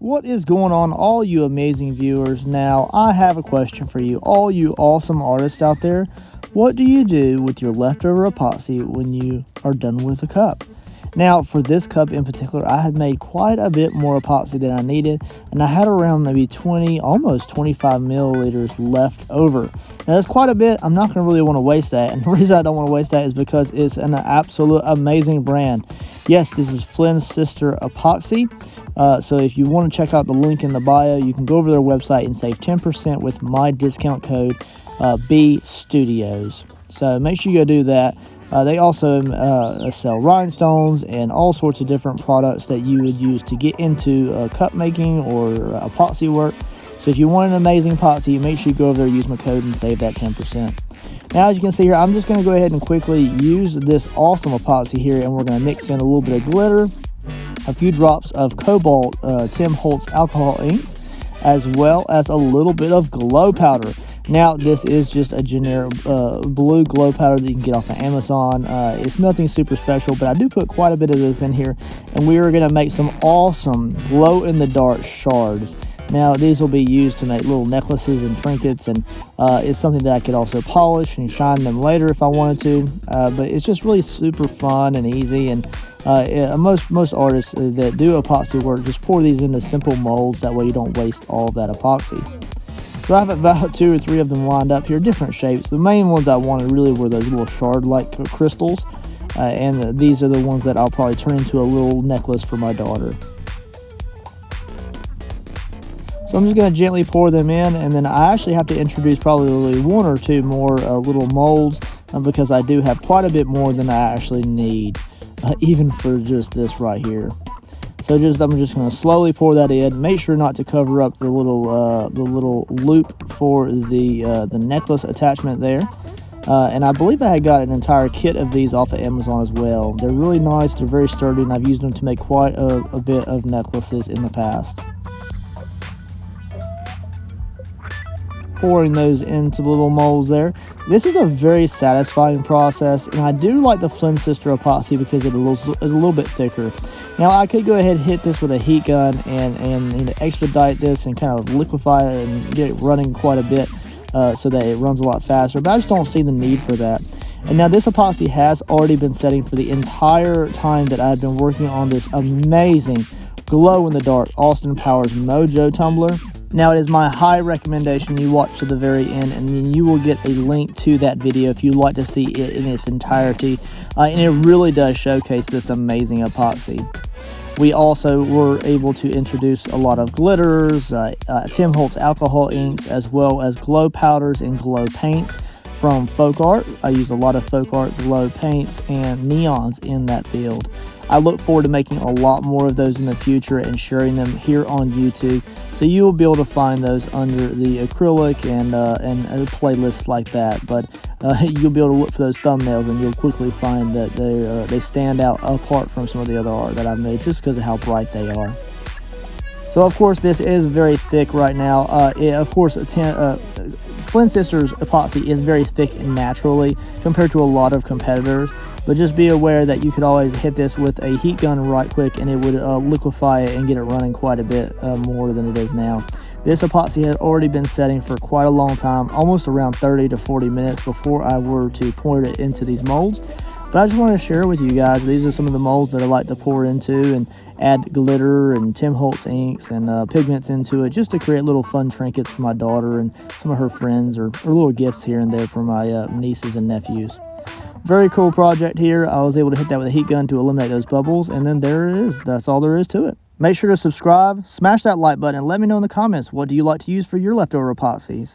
What is going on, all you amazing viewers? Now, I have a question for you, all you awesome artists out there. What do you do with your leftover epoxy when you are done with a cup? Now, for this cup in particular, I had made quite a bit more epoxy than I needed, and I had around maybe 20, almost 25 milliliters left over. Now, that's quite a bit. I'm not going to really want to waste that, and the reason I don't want to waste that is because it's an absolute amazing brand. Yes, this is Flynn's Sister Epoxy. So if you want to check out the link in the bio, you can go over their website and save 10% with my discount code BStudios. So make sure you go do that. They also sell rhinestones and all sorts of different products that you would use to get into cup making or epoxy work. So if you want an amazing epoxy, make sure you go over there, use my code, and save that 10%. Now, as you can see here, I'm just going to go ahead and quickly use this awesome epoxy here, and we're going to mix in a little bit of glitter, a few drops of Cobalt Tim Holtz alcohol ink, as well as a little bit of glow powder. Now, this is just a generic blue glow powder that you can get off of Amazon. It's nothing super special, but I do put quite a bit of this in here, and we are going to make some awesome glow-in-the-dark shards. Now, these will be used to make little necklaces and trinkets, and it's something that I could also polish and shine them later if I wanted to. But it's just really super fun and easy, and most artists that do epoxy work just pour these into simple molds. That way you don't waste all of that epoxy. So I have about 2 or 3 of them lined up here, different shapes. The main ones I wanted really were those little shard-like crystals, and these are the ones that I'll probably turn into a little necklace for my daughter. So I'm just going to gently pour them in, and then I actually have to introduce probably 1 or 2 more little molds because I do have quite a bit more than I actually need, even for just this right here. So I'm just going to slowly pour that in. Make sure not to cover up the little loop for the necklace attachment there. And I believe I had got an entire kit of these off of Amazon as well. They're really nice. They're very sturdy, and I've used them to make quite a bit of necklaces in the past. Pouring those into the little molds there. This is a very satisfying process, and I do like the Flynn Sister Epoxy because it's a little bit thicker. Now, I could go ahead and hit this with a heat gun and expedite this and kind of liquefy it and get it running quite a bit so that it runs a lot faster, but I just don't see the need for that. And now this epoxy has already been setting for the entire time that I've been working on this amazing glow-in-the-dark Austin Powers Mojo tumbler. Now, it is my high recommendation you watch to the very end, and then you will get a link to that video if you'd like to see it in its entirety. And it really does showcase this amazing epoxy. We also were able to introduce a lot of glitters, Tim Holtz alcohol inks, as well as glow powders and glow paints from Folk Art. I used a lot of Folk Art glow paints and neons in that build. I look forward to making a lot more of those in the future and sharing them here on YouTube. So you will be able to find those under the acrylic and playlists like that. But you'll be able to look for those thumbnails, and you'll quickly find that they stand out apart from some of the other art that I've made just because of how bright they are. So of course this is very thick right now. Flynn Sisters Epoxy is very thick naturally compared to a lot of competitors. But just be aware that you could always hit this with a heat gun right quick, and it would liquefy it and get it running quite a bit more than it is now. This epoxy had already been setting for quite a long time, almost around 30 to 40 minutes before I were to pour it into these molds. But I just wanted to share with you guys, these are some of the molds that I like to pour into and add glitter and Tim Holtz inks and pigments into it, just to create little fun trinkets for my daughter and some of her friends, or little gifts here and there for my nieces and nephews. Very cool project here. I was able to hit that with a heat gun to eliminate those bubbles, and then there it is. That's all there is to it. Make sure to subscribe, smash that like button, and let me know in the comments, what do you like to use for your leftover epoxies?